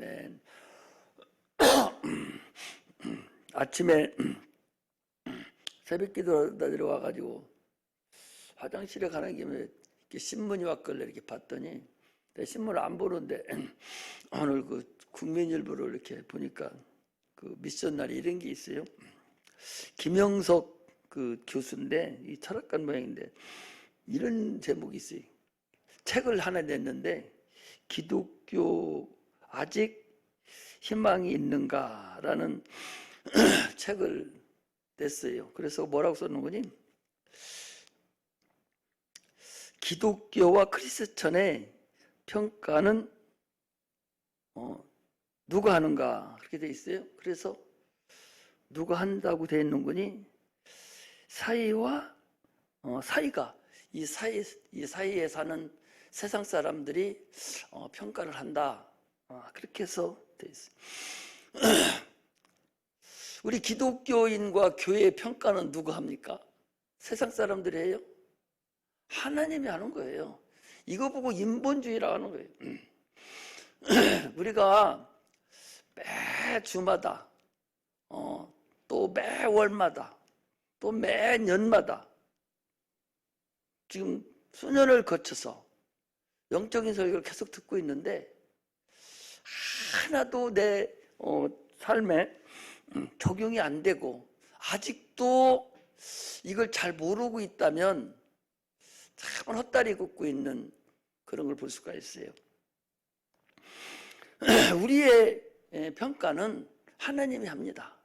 아멘. 아침에 새벽 기도 내려와가지고 화장실에 가는 김에 이렇게 신문이 왔길래 이렇게 봤더니 내 신문을 안 보는데 오늘 그 국민일보를 이렇게 보니까 그 미션 날이 이런 게 있어요. 김영석 그 교수인데 이 철학관 모양인데 이런 제목이 있어요. 책을 하나 냈는데 기독교 아직 희망이 있는가라는 책을 냈어요. 그래서 뭐라고 썼는 거니? 기독교와 크리스천의 평가는 누가 하는가 그렇게 돼 있어요. 그래서 누가 한다고 돼 있는 거니? 사이와 사이가 이 사이에 사는 세상 사람들이 평가를 한다. 그렇게 해서 돼 있어요. 우리 기독교인과 교회의 평가는 누가 합니까? 세상 사람들이 해요? 하나님이 하는 거예요. 이거 보고 인본주의라고 하는 거예요. 우리가 매 주마다 또 매월마다 또 매년마다 지금 수년을 거쳐서 영적인 설교를 계속 듣고 있는데 하나도 내 삶에 적용이 안 되고 아직도 이걸 잘 모르고 있다면 참 헛다리 걷고 있는 그런 걸 볼 수가 있어요. 우리의 평가는 하나님이 합니다.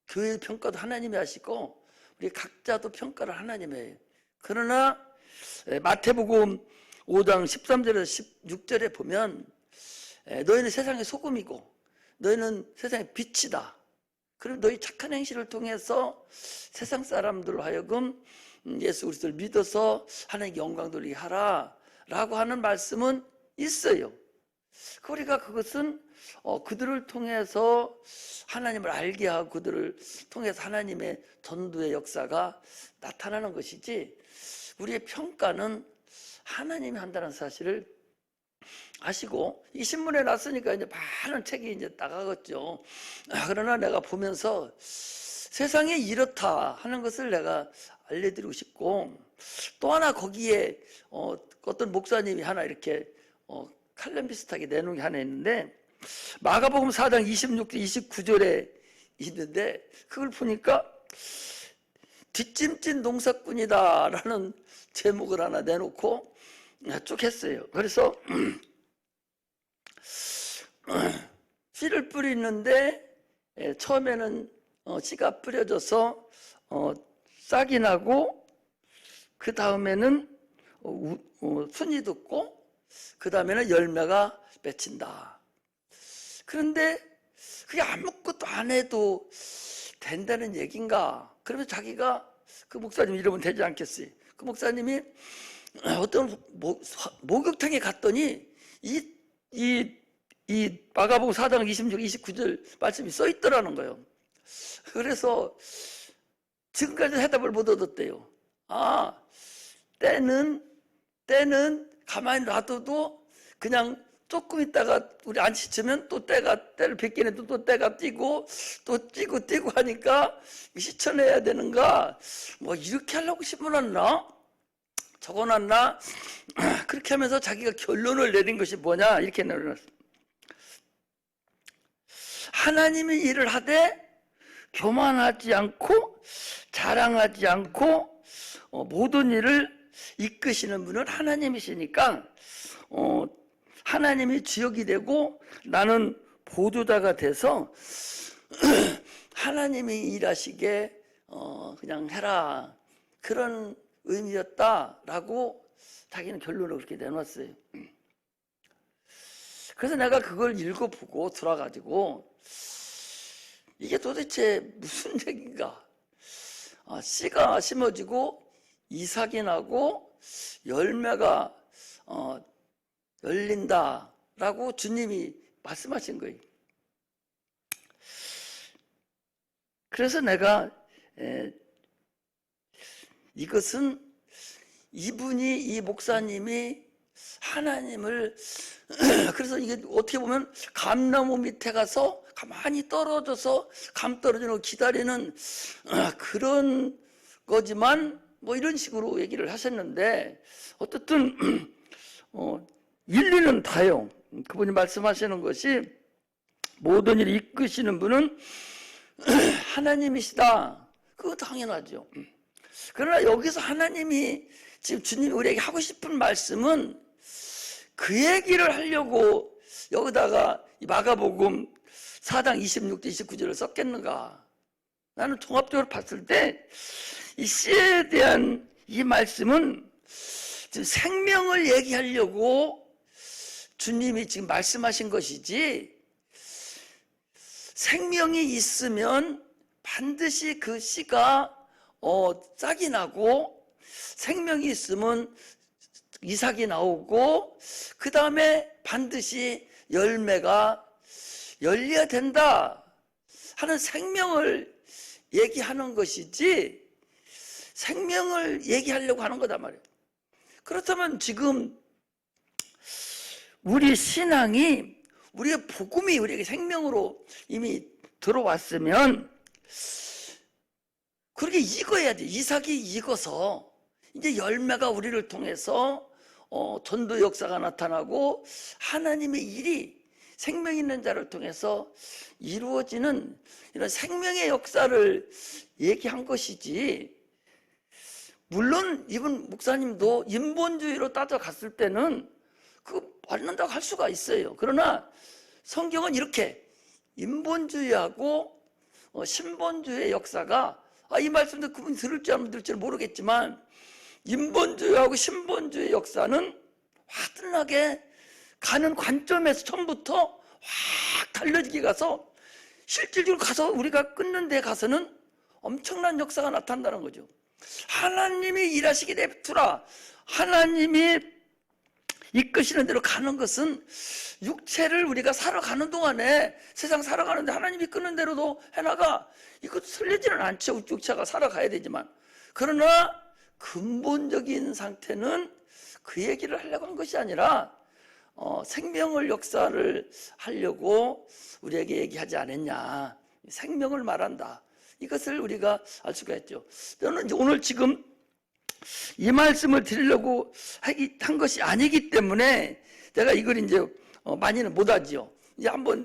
교회 평가도 하나님이 하시고 우리 각자도 평가를 하나님이 해요. 그러나 마태복음 5장 13절에서 16절에 보면 너희는 세상의 소금이고 너희는 세상의 빛이다. 그럼 너희 착한 행실을 통해서 세상 사람들로 하여금 예수 그리스도를 믿어서 하나님께 영광 돌리게 하라 라고 하는 말씀은 있어요. 우리가 그것은 그들을 통해서 하나님을 알게 하고 그들을 통해서 하나님의 전도의 역사가 나타나는 것이지 우리의 평가는 하나님이 한다는 사실을 아시고 이 신문에 났으니까 이제 많은 책이 이제 나가겠죠. 그러나 내가 보면서 세상에 이렇다 하는 것을 내가 알려드리고 싶고 또 하나 거기에 어떤 목사님이 하나 이렇게 칼럼 비슷하게 내놓은 게 하나 있는데 마가복음 4장 26절 29절에 있는데 그걸 보니까 뒷짐진 농사꾼이다 라는 제목을 하나 내놓고 쭉 했어요. 그래서 씨를 뿌리는데 처음에는 씨가 뿌려져서 싹이 나고 그 다음에는 순이 돋고 그 다음에는 열매가 맺힌다. 그런데 그게 아무것도 안 해도 된다는 얘기인가? 그러면 자기가 그 목사님 이러면 되지 않겠어요? 그 목사님이 어떤 목욕탕에 갔더니 이 마가복음 4장 26, 29절 말씀이 써 있더라는 거예요. 그래서 지금까지 해답을 못 얻었대요. 때는 가만히 놔둬도 그냥 조금 있다가 우리 안 씻으면 또 때를 뱉기는 또 때가 뛰고 또 뛰고 하니까 씻어내야 되는가? 뭐 이렇게 하려고 심어놨나? 적어놨나? 그렇게 하면서 자기가 결론을 내린 것이 뭐냐? 이렇게 내려놨어요. 하나님이 일을 하되 교만하지 않고 자랑하지 않고 모든 일을 이끄시는 분은 하나님이시니까 하나님이 주역이 되고 나는 보조자가 돼서 하나님이 일하시게 그냥 해라 그런 의미였다라고 자기는 결론을 그렇게 내놨어요. 그래서 내가 그걸 읽어보고 들어가지고 이게 도대체 무슨 얘기인가? 씨가 심어지고 이삭이 나고 열매가 열린다라고 주님이 말씀하신 거예요. 그래서 내가 이것은 이 목사님이 하나님을 그래서 이게 어떻게 보면 감나무 밑에 가서 가만히 떨어져서 감 떨어지는 걸 기다리는 그런 거지만 뭐 이런 식으로 얘기를 하셨는데 어쨌든 일리는 다요. 그분이 말씀하시는 것이 모든 일을 이끄시는 분은 하나님이시다. 그거 당연하죠. 그러나 여기서 하나님이 지금 주님이 우리에게 하고 싶은 말씀은 그 얘기를 하려고 여기다가 마가복음 4장 26절 29절을 썼겠는가. 나는 종합적으로 봤을 때 이 씨에 대한 이 말씀은 지금 생명을 얘기하려고 주님이 지금 말씀하신 것이지, 생명이 있으면 반드시 그 씨가 짝이 나고, 생명이 있으면 이삭이 나오고, 그 다음에 반드시 열매가 열려야 된다 하는 생명을 얘기하는 것이지, 생명을 얘기하려고 하는 거단 말이에요. 그렇다면 지금 우리 신앙이, 우리의 복음이 우리에게 생명으로 이미 들어왔으면 그렇게 익어야 돼. 이삭이 익어서 이제 열매가 우리를 통해서 전도 역사가 나타나고 하나님의 일이 생명 있는 자를 통해서 이루어지는 이런 생명의 역사를 얘기한 것이지, 물론 이분 목사님도 인본주의로 따져갔을 때는 그거 맞는다고 할 수가 있어요. 그러나 성경은 이렇게 인본주의하고 신본주의의 역사가, 이 말씀도 그분이 들을지 안 들을지 모르겠지만, 인본주의하고 신본주의의 역사는 화끈하게 가는 관점에서 처음부터 확 달라지게 가서 실질적으로 가서 우리가 끊는 데 가서는 엄청난 역사가 나타난다는 거죠. 하나님이 일하시게 냅두라. 하나님이 이끄시는 대로 가는 것은 육체를 우리가 살아가는 동안에, 세상 살아가는데 하나님이 이끄는 대로도 해나가, 이것도 틀리지는 않죠. 육체가 살아가야 되지만. 그러나 근본적인 상태는 그 얘기를 하려고 한 것이 아니라 생명을 역사를 하려고 우리에게 얘기하지 않았냐. 생명을 말한다. 이것을 우리가 알 수가 있죠. 저는 이제 오늘 지금 이 말씀을 드리려고 한 것이 아니기 때문에 제가 이걸 이제 많이는 못하지요. 이제 한번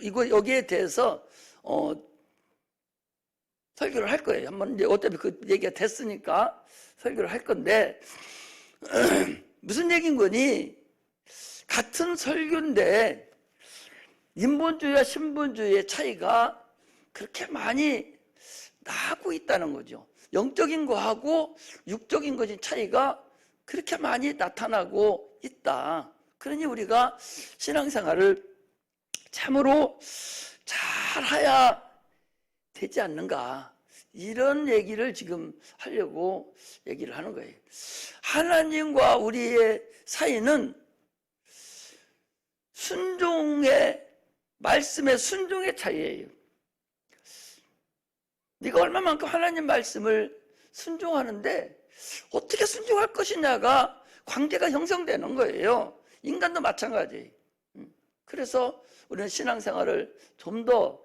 이거 여기에 대해서 설교를 할 거예요. 한번 이제 어차피 그 얘기가 됐으니까 설교를 할 건데 무슨 얘기인 거니? 같은 설교인데 인본주의와 신본주의의 차이가 그렇게 많이 나고 있다는 거죠. 영적인 거하고 육적인 것의 차이가 그렇게 많이 나타나고 있다. 그러니 우리가 신앙생활을 참으로 잘해야 되지 않는가, 이런 얘기를 지금 하려고 얘기를 하는 거예요. 하나님과 우리의 사이는 순종의, 말씀의 순종의 차이예요. 네가 얼마만큼 하나님 말씀을 순종하는데 어떻게 순종할 것이냐가 관계가 형성되는 거예요. 인간도 마찬가지예요. 그래서 우리는 신앙생활을 좀 더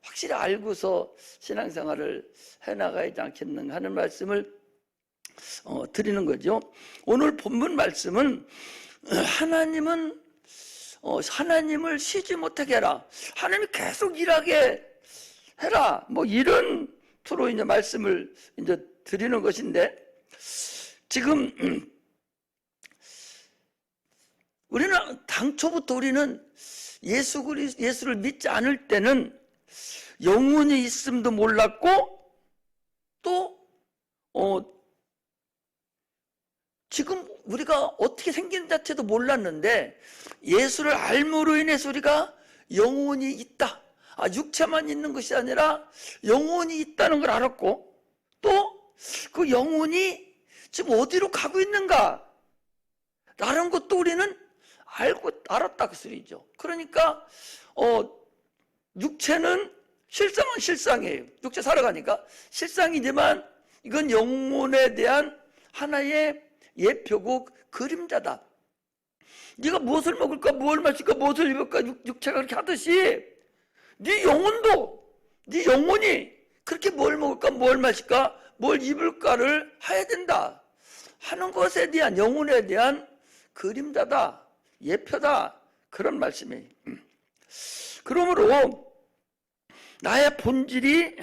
확실히 알고서 신앙생활을 해나가야지 않겠는가 하는 말씀을 드리는 거죠. 오늘 본문 말씀은 하나님을 쉬지 못하게 해라. 하나님이 계속 일하게 해라. 뭐 이런 투로 이제 말씀을 이제 드리는 것인데, 지금 우리는 당초부터 우리는 예수를 믿지 않을 때는 영혼이 있음도 몰랐고, 또 지금 우리가 어떻게 생긴 자체도 몰랐는데, 예수를 알므로 인해서 우리가 영혼이 있다, 육체만 있는 것이 아니라 영혼이 있다는 걸 알았고, 또 그 영혼이 지금 어디로 가고 있는가 라는 것도 우리는 알았다 그 소리죠. 그러니까 육체는 실상은 실상이에요. 육체 살아가니까 실상이지만 이건 영혼에 대한 하나의 예표고 그림자다. 네가 무엇을 먹을까, 무엇을 마실까, 무엇을 입을까, 육체가 그렇게 하듯이 네 영혼도, 네 영혼이 그렇게 뭘 먹을까, 뭘 마실까, 뭘 입을까를 해야 된다 하는 것에 대한, 영혼에 대한 그림자다, 예표다, 그런 말씀이에요. 그러므로 나의 본질이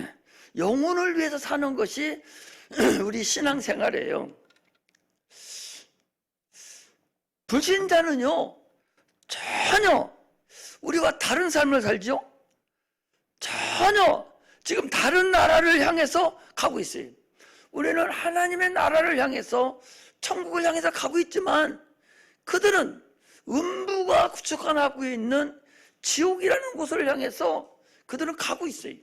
영혼을 위해서 사는 것이 우리 신앙생활이에요. 불신자는요, 전혀 우리와 다른 삶을 살죠. 전혀 지금 다른 나라를 향해서 가고 있어요. 우리는 하나님의 나라를 향해서, 천국을 향해서 가고 있지만 그들은 음부가 구축하고 있는 지옥이라는 곳을 향해서 그들은 가고 있어요.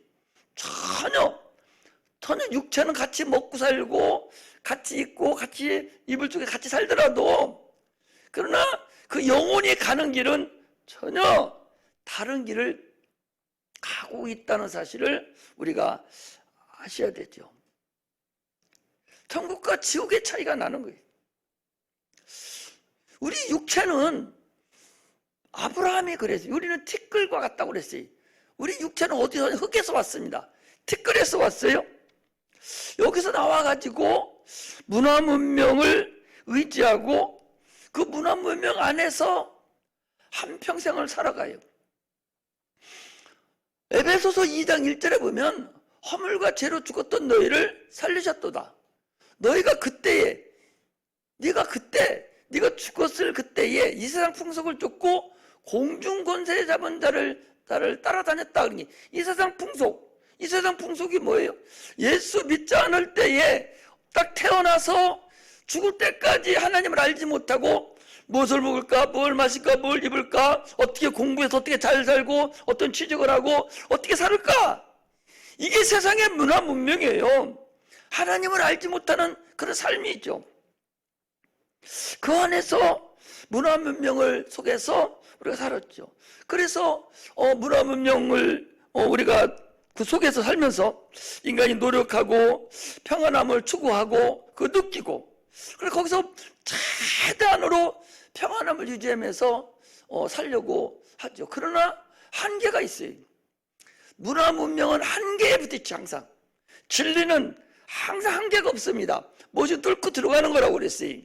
전혀 육체는 같이 먹고 살고 같이 입고 같이 이불 속에 같이 살더라도, 그러나 그 영혼이 가는 길은 전혀 다른 길을 가고 있다는 사실을 우리가 아셔야 되죠. 천국과 지옥의 차이가 나는 거예요. 우리 육체는, 아브라함이 그랬어요. 우리는 티끌과 같다고 그랬어요. 우리 육체는 어디서, 흙에서 왔습니다. 티끌에서 왔어요. 여기서 나와가지고 문화 문명을 의지하고 그 문화 문명 안에서 한평생을 살아가요. 에베소서 2장 1절에 보면 허물과 죄로 죽었던 너희를 살리셨도다. 너희가 그때에, 네가 죽었을 그때에 이 세상 풍속을 쫓고 공중 권세 잡은 자를 따라다녔다. 그러니 이 세상 풍속이 뭐예요? 예수 믿지 않을 때에 딱 태어나서 죽을 때까지 하나님을 알지 못하고 무엇을 먹을까, 뭘 마실까, 뭘 입을까, 어떻게 공부해서 어떻게 잘 살고 어떤 취직을 하고 어떻게 살을까, 이게 세상의 문화 문명이에요. 하나님을 알지 못하는 그런 삶이죠. 그 안에서 문화 문명을 속에서 우리가 살았죠. 그래서 문화 문명을 우리가 그 속에서 살면서 인간이 노력하고 평안함을 추구하고 그 느끼고, 그래서 거기서 최대한으로 평안함을 유지하면서 살려고 하죠. 그러나 한계가 있어요. 문화 문명은 한계에 부딪혀. 항상 진리는 항상 한계가 없습니다. 무엇이 뚫고 들어가는 거라고 그랬어요.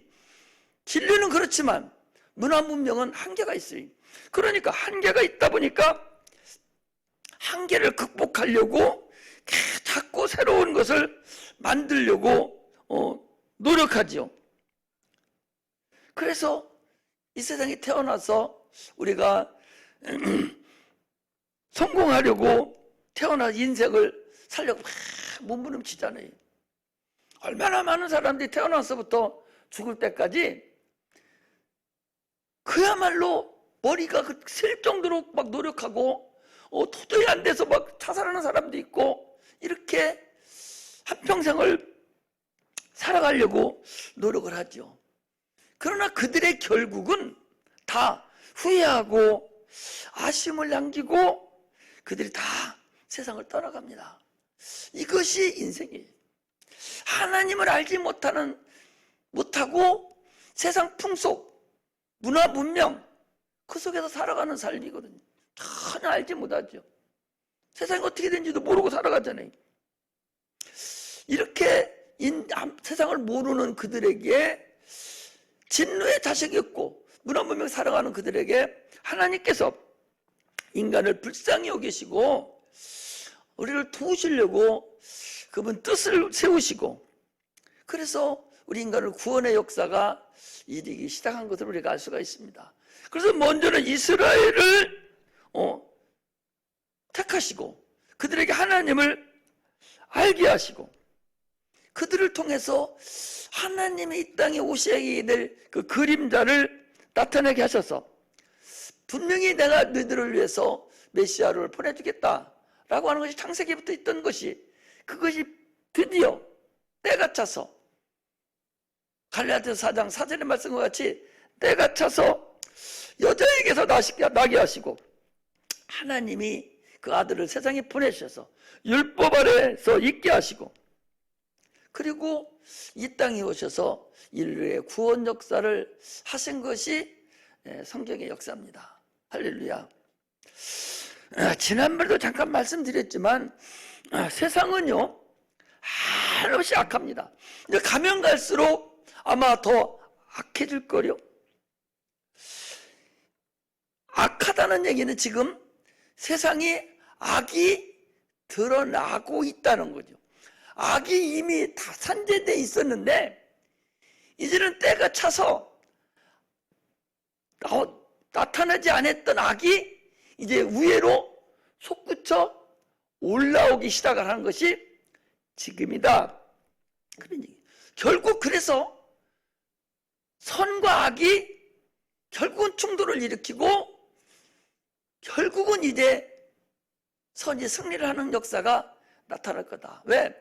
진리는 그렇지만 문화 문명은 한계가 있어요. 그러니까 한계가 있다 보니까 한계를 극복하려고 자꾸 새로운 것을 만들려고 노력하죠. 그래서 이 세상에 태어나서 우리가 성공하려고 태어나 인생을 살려고 몸부림치잖아요. 얼마나 많은 사람들이 태어나서부터 죽을 때까지 그야말로 머리가 셀 정도로 막 노력하고 도저히 안 돼서 막 자살하는 사람도 있고, 이렇게 한평생을 살아가려고 노력을 하죠. 그러나 그들의 결국은 다 후회하고 아쉬움을 남기고 그들이 다 세상을 떠나갑니다. 이것이 인생이에요. 하나님을 알지 못하고 세상 풍속, 문화 문명 그 속에서 살아가는 삶이거든요. 전혀 알지 못하죠. 세상이 어떻게 되는지도 모르고 살아가잖아요. 이렇게 세상을 모르는 그들에게, 진노의 자식이었고 문화 문명 살아가는 그들에게 하나님께서 인간을 불쌍히 여기시고 우리를 도우시려고 그분 뜻을 세우시고, 그래서 우리 인간을 구원의 역사가 일이기 시작한 것을 우리가 알 수가 있습니다. 그래서 먼저는 이스라엘을 택하시고 그들에게 하나님을 알게 하시고, 그들을 통해서 하나님이 이 땅에 오셔야 될 그 그림자를 나타내게 하셔서, 분명히 내가 너희들을 위해서 메시아를 보내주겠다라고 하는 것이 창세기부터 있던 것이, 그것이 드디어 때가 차서 갈라디아서 4장 4절의 말씀과 같이 때가 차서 여자에게서 나게 하시고 하나님이 그 아들을 세상에 보내셔서 율법 아래에서 있게 하시고, 그리고 이 땅에 오셔서 인류의 구원 역사를 하신 것이 성경의 역사입니다. 할렐루야. 지난번에도 잠깐 말씀드렸지만 세상은요 한없이 악합니다. 가면 갈수록 아마 더 악해질 거요. 악하다는 얘기는 지금 세상이 악이 드러나고 있다는 거죠. 악이 이미 다 산재되어 있었는데 이제는 때가 차서 나타나지 않았던 악이 이제 위로 솟구쳐 올라오기 시작을 하는 것이 지금이다. 그런 얘기. 결국 그래서 선과 악이 결국은 충돌을 일으키고 결국은 이제 선이 승리를 하는 역사가 나타날 거다. 왜?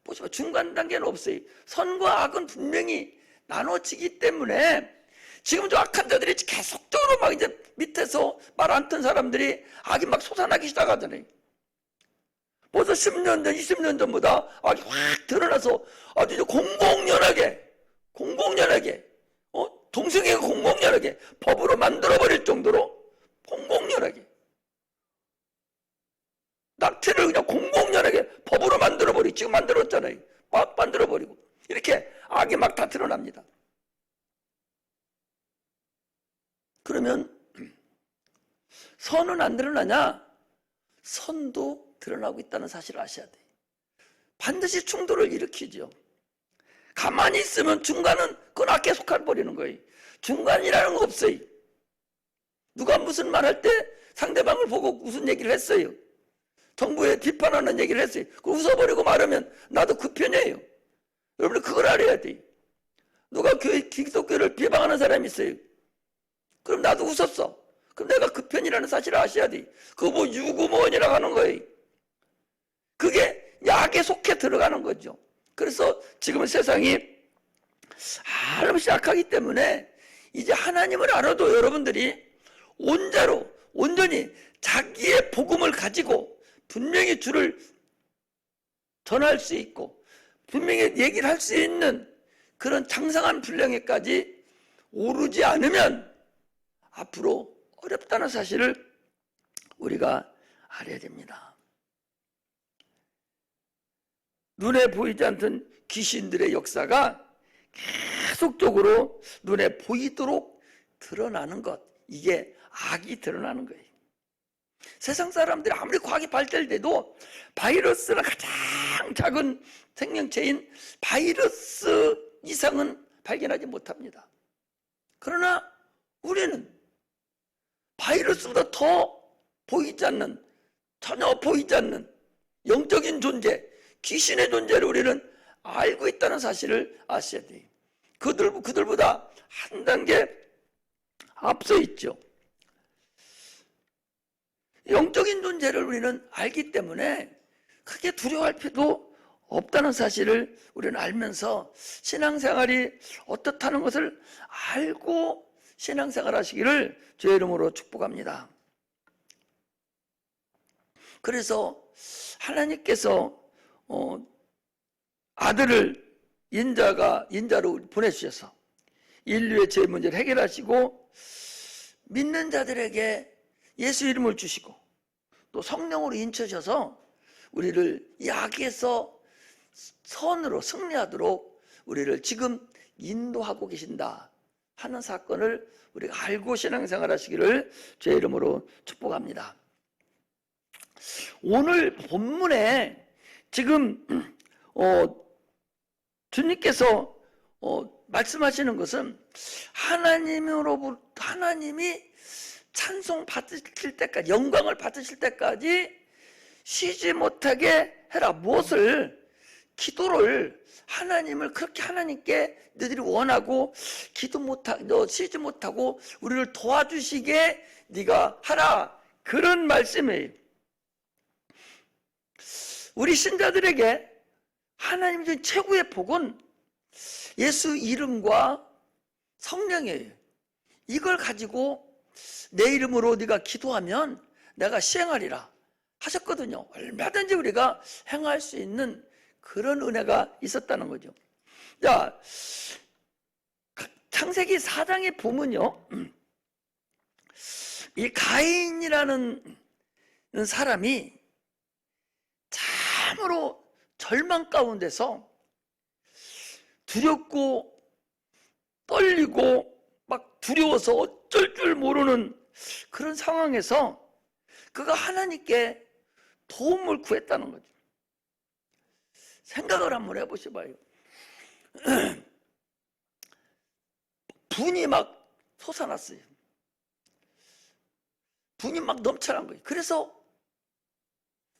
보시면 중간 단계는 없어요. 선과 악은 분명히 나눠지기 때문에 지금 저 악한 자들이 계속적으로 막 이제 밑에서 말 안 튼 사람들이 악이 막 솟아나기 시작하잖아요. 벌써 10년 전, 20년 전보다 악이 확 드러나서 아주 이제 공공연하게 동성애가 공공연하게 법으로 만들어버릴 정도로 공공연하게 낙태를 그냥 공공연하게 법으로 만들어버리고 지금 만들었잖아요. 막 만들어버리고 이렇게 악이 막 다 드러납니다. 그러면 선은 안 드러나냐? 선도 드러나고 있다는 사실을 아셔야 돼요. 반드시 충돌을 일으키죠. 가만히 있으면 중간은 그건 악에 속해버리는 거예요. 중간이라는 거 없어요. 누가 무슨 말 할 때 상대방을 보고 무슨 얘기를 했어요. 정부에 비판하는 얘기를 했어요. 그걸 웃어버리고 말하면 나도 그 편이에요. 여러분 그걸 알아야 돼요. 누가 기독교를 비방하는 사람이 있어요. 그럼 나도 웃었어. 그럼 내가 그 편이라는 사실을 아셔야 돼. 그거 뭐 유구무원이라고 하는 거예요. 그게 약에 속해 들어가는 거죠. 그래서 지금은 세상이 한없이 악하기 때문에 이제 하나님을 알아도 여러분들이 온전히 자기의 복음을 가지고 분명히 주를 전할 수 있고 분명히 얘기를 할 수 있는 그런 장성한 분량에까지 오르지 않으면 앞으로 어렵다는 사실을 우리가 알아야 됩니다. 눈에 보이지 않던 귀신들의 역사가 계속적으로 눈에 보이도록 드러나는 것, 이게 악이 드러나는 거예요. 세상 사람들이 아무리 과학이 발달돼도 바이러스는 가장 작은 생명체인 바이러스 이상은 발견하지 못합니다. 그러나 우리는 바이러스보다 더 보이지 않는, 전혀 보이지 않는 영적인 존재, 귀신의 존재를 우리는 알고 있다는 사실을 아셔야 돼요. 그들보다 한 단계 앞서 있죠. 영적인 존재를 우리는 알기 때문에 크게 두려워할 필요도 없다는 사실을 우리는 알면서 신앙생활이 어떻다는 것을 알고 신앙생활 하시기를 주의 이름으로 축복합니다. 그래서 하나님께서 아들을 인자로 보내주셔서 인류의 죄 문제를 해결하시고 믿는 자들에게 예수 이름을 주시고 또 성령으로 인쳐셔서 우리를 이 악에서 선으로 승리하도록 우리를 지금 인도하고 계신다 하는 사건을 우리가 알고 신앙생활 하시기를 주의 이름으로 축복합니다. 오늘 본문에 지금 주님께서 말씀하시는 것은 하나님이 찬송 받으실 때까지, 영광을 받으실 때까지 쉬지 못하게 해라. 무엇을? 기도를, 하나님을 그렇게 하나님께 너희들이 원하고 너 쉬지 못하고 우리를 도와주시게 네가 하라. 그런 말씀이에요. 우리 신자들에게 하나님 중 최고의 복은 예수 이름과 성령이에요. 이걸 가지고 내 이름으로 네가 기도하면 내가 시행하리라 하셨거든요. 얼마든지 우리가 행할 수 있는 그런 은혜가 있었다는 거죠. 자, 창세기 4장에 보면요, 이 가인이라는 사람이 참으로 절망 가운데서 두렵고 떨리고 막 두려워서 어쩔 줄 모르는 그런 상황에서 그가 하나님께 도움을 구했다는 거죠. 생각을 한번 해보셔봐요. 분이 막 솟아났어요. 분이 막 넘쳐난 거예요. 그래서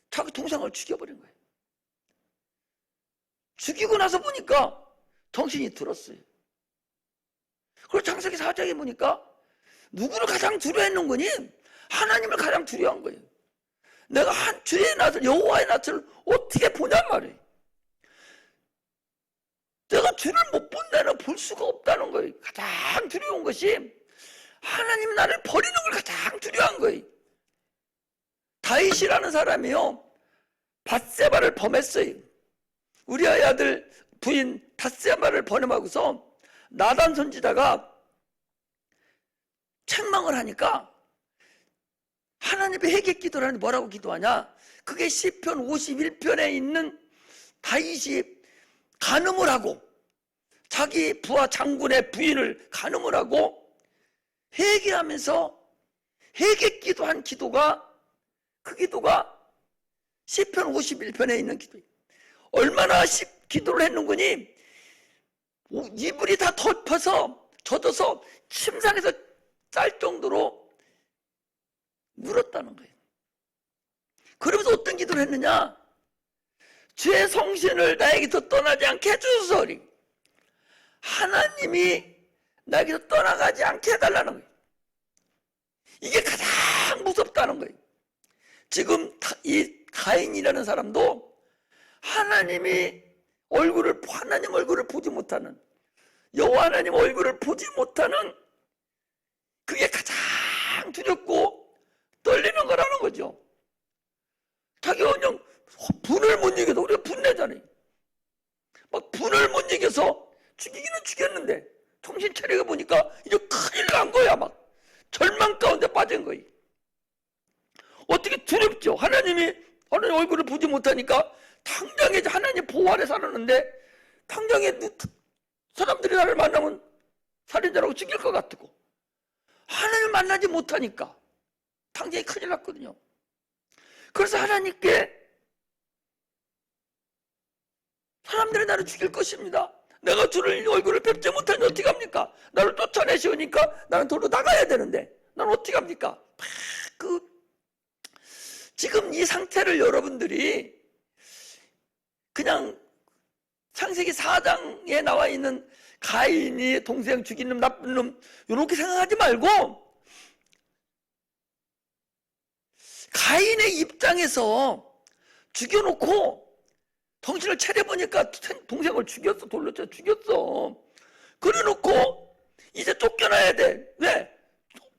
자기 동생을 죽여버린 거예요. 죽이고 나서 보니까 정신이 들었어요. 그리고 창세기 4장에 보니까 누구를 가장 두려워했는 거니? 하나님을 가장 두려워한 거예요. 내가 한 주의 낯을, 여호와의 낯을 어떻게 보냔 말이에요. 내가 주를 못 본다는 볼 수가 없다는 거예요. 가장 두려운 것이 하나님 나를 버리는 걸 가장 두려워한 거예요. 다윗이라는 사람이요, 밧세바를 범했어요. 우리아의 아들 부인 밧세바를 범하고서 나단 선지자가 책망을 하니까 하나님의 회개 기도를 하는데 뭐라고 기도하냐? 그게 시편 51편에 있는 다윗이 간음을 하고 자기 부하 장군의 부인을 간음을 하고 회개하면서 회개 기도한 기도가, 그 기도가 시편 51편에 있는 기도예요. 얼마나 기도를 했는 거니? 이불이 다 덮어서 젖어서 침상에서 짤 정도로 물었다는 거예요. 그러면서 어떤 기도를 했느냐? 주의 성신을 나에게서 떠나지 않게 해주소서리. 하나님이 나에게서 떠나가지 않게 해달라는 거예요. 이게 가장 무섭다는 거예요. 지금 이 가인이라는 사람도 하나님 얼굴을 보지 못하는, 여호와 하나님 얼굴을 보지 못하는, 그게 가장 두렵고 떨리는 거라는 거죠. 자기가 그냥 분을 못 이겨서, 우리가 분내잖아요. 막 분을 못 이겨서 죽이기는 죽였는데 정신 차리고 보니까 이제 큰일 난 거야. 막 절망 가운데 빠진 거예요. 어떻게 두렵죠. 하나님 얼굴을 보지 못하니까 당장에 하나님 보호 아래 살았는데 당장에 사람들이 나를 만나면 살인자라고 죽일 것 같고, 하나님을 만나지 못하니까 당장에 큰일 났거든요. 그래서 하나님께 사람들이 나를 죽일 것입니다. 내가 주를 얼굴을 뵙지 못하니 어떻게 합니까? 나를 쫓아내시오니까 나는 도로 나가야 되는데 나는 어떻게 합니까? 지금 이 상태를 여러분들이 그냥 창세기 4장에 나와 있는 가인이 동생 죽인 놈, 나쁜 놈, 이렇게 생각하지 말고 가인의 입장에서 죽여놓고 정신을 차려보니까 동생을 죽였어. 돌로 쳐 죽였어. 그래놓고 이제 쫓겨나야 돼. 왜?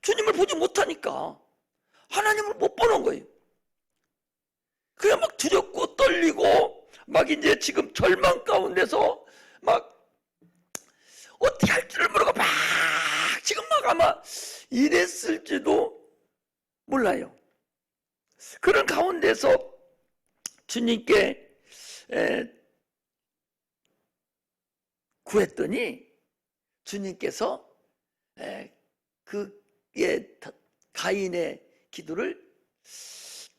주님을 보지 못하니까. 하나님을 못 보는 거예요. 그래 막 두렵고 떨리고 막 이제 지금 절망 가운데서 막 어떻게 할 줄을 모르고 막 지금 막 아마 이랬을지도 몰라요. 그런 가운데서 주님께 구했더니 주님께서 그의 가인의 기도를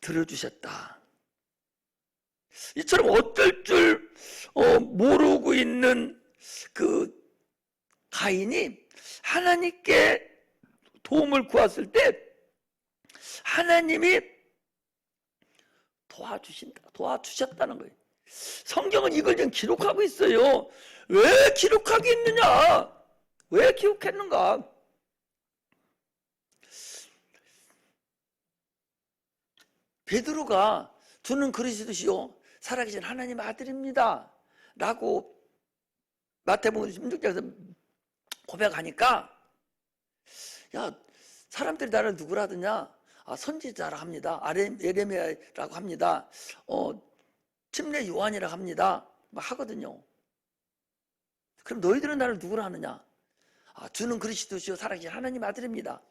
들어주셨다. 이처럼 어쩔 줄 모르고 있는 그 가인이 하나님께 도움을 구했을 때 하나님이 도와주셨다는 거예요. 성경은 이걸 지금 기록하고 있어요. 왜 기록하고 있느냐? 왜 기록했는가? 베드로가 주는 그리스도시요 살아계신 하나님의 아들입니다 라고 마태복음 16장에서 고백하니까, 야, 사람들이 나를 누구라 하더냐? 선지자라 합니다. 예레미야라고 합니다. 침례 요한이라고 합니다. 막 하거든요. 그럼 너희들은 나를 누구라 하느냐? 주는 그리스도시요 살아계신 하나님 아들입니다.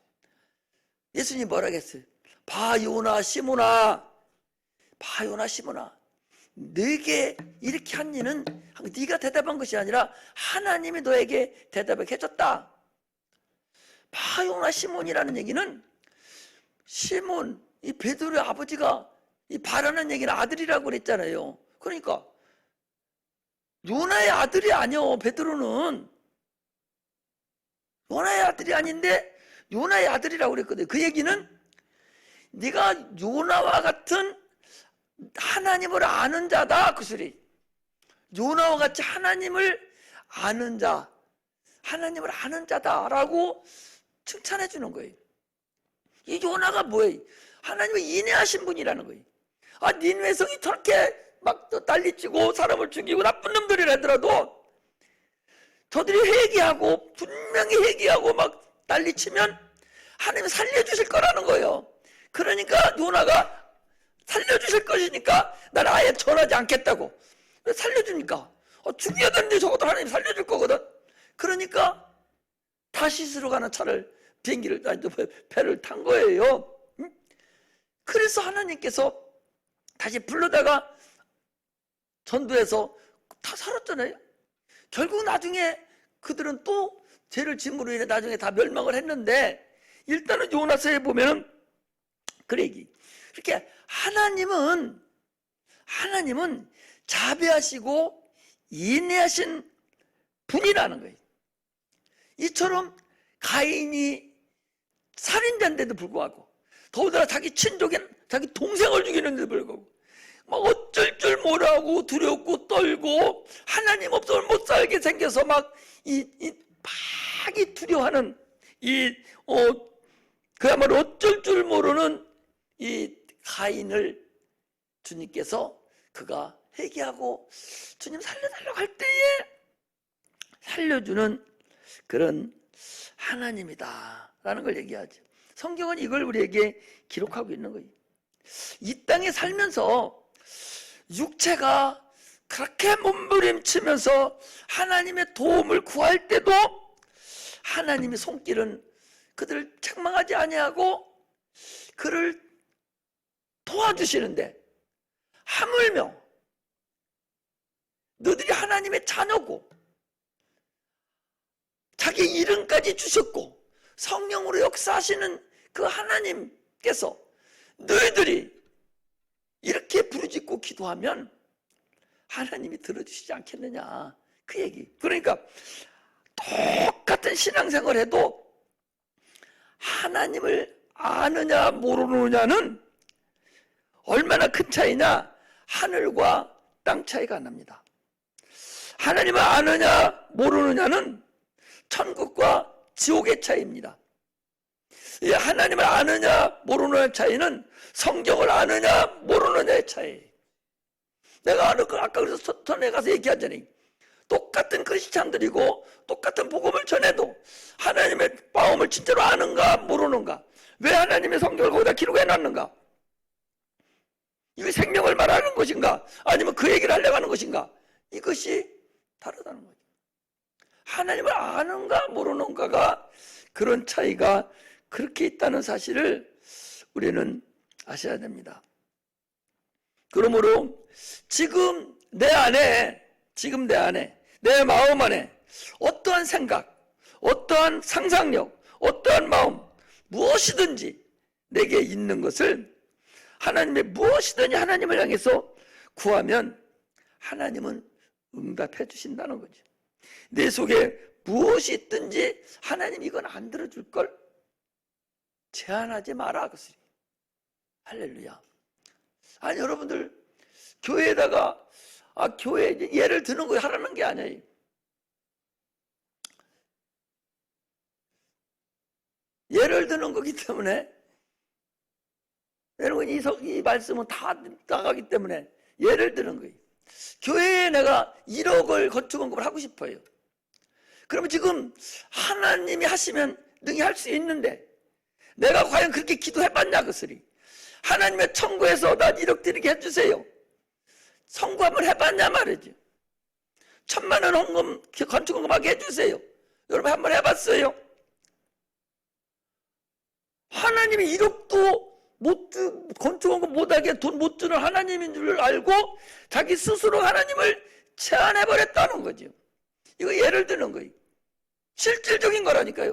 예수님이 뭐라 했어요? 바요나 시몬아, 바요나 시몬아, 네게 이렇게 한 일은 네가 대답한 것이 아니라 하나님이 너에게 대답을 해줬다. 바요나 시몬이라는 얘기는 시몬, 이 베드로의 아버지가 이 바라는 얘기는 아들이라고 그랬잖아요. 그러니까 요나의 아들이 아니요. 베드로는 요나의 아들이 아닌데 요나의 아들이라고 그랬거든요. 그 얘기는 네가 요나와 같은 하나님을 아는 자다, 그 소리. 요나와 같이 하나님을 아는 자, 하나님을 아는 자다라고 칭찬해 주는 거예요. 이 요나가 뭐예요? 하나님을 인내하신 분이라는 거예요. 니느웨성이 저렇게 막 난리치고 사람을 죽이고 나쁜 놈들이라더라도 저들이 회개하고 분명히 회개하고 막 난리치면 하나님이 살려주실 거라는 거예요. 그러니까 요나가 살려주실 것이니까 난 아예 전하지 않겠다고. 살려주니까 죽여야 되는데 적어도 하나님 살려줄 거거든. 그러니까 다시스로 가는 차를 비행기를 배를 탄 거예요. 그래서 하나님께서 다시 불러다가 전도해서 다 살았잖아요. 결국 나중에 그들은 또 죄를 짐으로 인해 나중에 다 멸망을 했는데, 일단은 요나서에 보면은 그래, 이렇게 하나님은 자비하시고 인내하신 분이라는 거예요. 이처럼 가인이 살인자인데도 불구하고, 더군다나 자기 친족인 자기 동생을 죽이는데도 불구하고 막 어쩔 줄 모르고 두렵고 떨고 하나님 없으면 못 살게 생겨서 막 이 두려워하는 그야말로 어쩔 줄 모르는 이 가인을 주님께서 그가 회개하고 주님 살려달라고 할 때에 살려주는 그런 하나님이다라는 걸 얘기하죠. 성경은 이걸 우리에게 기록하고 있는 거예요. 이 땅에 살면서 육체가 그렇게 몸부림치면서 하나님의 도움을 구할 때도 하나님의 손길은 그들을 책망하지 아니하고 그를 도와주시는데, 하물며 너희들이 하나님의 자녀고 자기 이름까지 주셨고 성령으로 역사하시는 그 하나님께서 너희들이 이렇게 부르짖고 기도하면 하나님이 들어주시지 않겠느냐, 그 얘기. 그러니까 똑같은 신앙생활 해도 하나님을 아느냐 모르느냐는 얼마나 큰 차이냐, 하늘과 땅 차이가 납니다. 하나님을 아느냐 모르느냐는 천국과 지옥의 차이입니다. 하나님을 아느냐 모르느냐의 차이는 성경을 아느냐 모르느냐의 차이. 내가 아까 그래서 전에 가서 얘기하잖아요. 똑같은 크리스찬들이고 똑같은 복음을 전해도 하나님의 마음을 진짜로 아는가 모르는가, 왜 하나님의 성경을 거기다 기록해 놨는가, 이게 생명을 말하는 것인가 아니면 그 얘기를 하려고 하는 것인가, 이것이 다르다는 거죠. 하나님을 아는가 모르는가가 그런 차이가 그렇게 있다는 사실을 우리는 아셔야 됩니다. 그러므로 지금 내 안에 내 마음 안에 어떠한 생각, 어떠한 상상력, 어떠한 마음, 무엇이든지 내게 있는 것을 하나님의 무엇이든지 하나님을 향해서 구하면 하나님은 응답해 주신다는 거죠. 내 속에 무엇이 있든지 하나님 이건 안 들어줄 걸 제한하지 마라, 그것이. 할렐루야. 아니, 여러분들 교회에다가 교회 예를 드는 거 하라는 게 아니에요. 예를 드는 거기 때문에, 여러분 이 말씀은 다 나가기 때문에 예를 드는 거예요. 교회에 내가 1억을 건축원금을 하고 싶어요. 그러면 지금 하나님이 하시면 능히 할 수 있는데 내가 과연 그렇게 기도해봤냐, 그 소리. 하나님의 천국에서 나 1억 드리게 해주세요. 선거 한번 해봤냐 말이죠. 1,000만 원 헌금, 건축헌금하게 해주세요. 여러분 한번 해봤어요? 하나님이 1억도 건축헌금 못하게 돈 못 주는 하나님인 줄 알고 자기 스스로 하나님을 제한해버렸다는 거죠. 이거 예를 드는 거예요. 실질적인 거라니까요.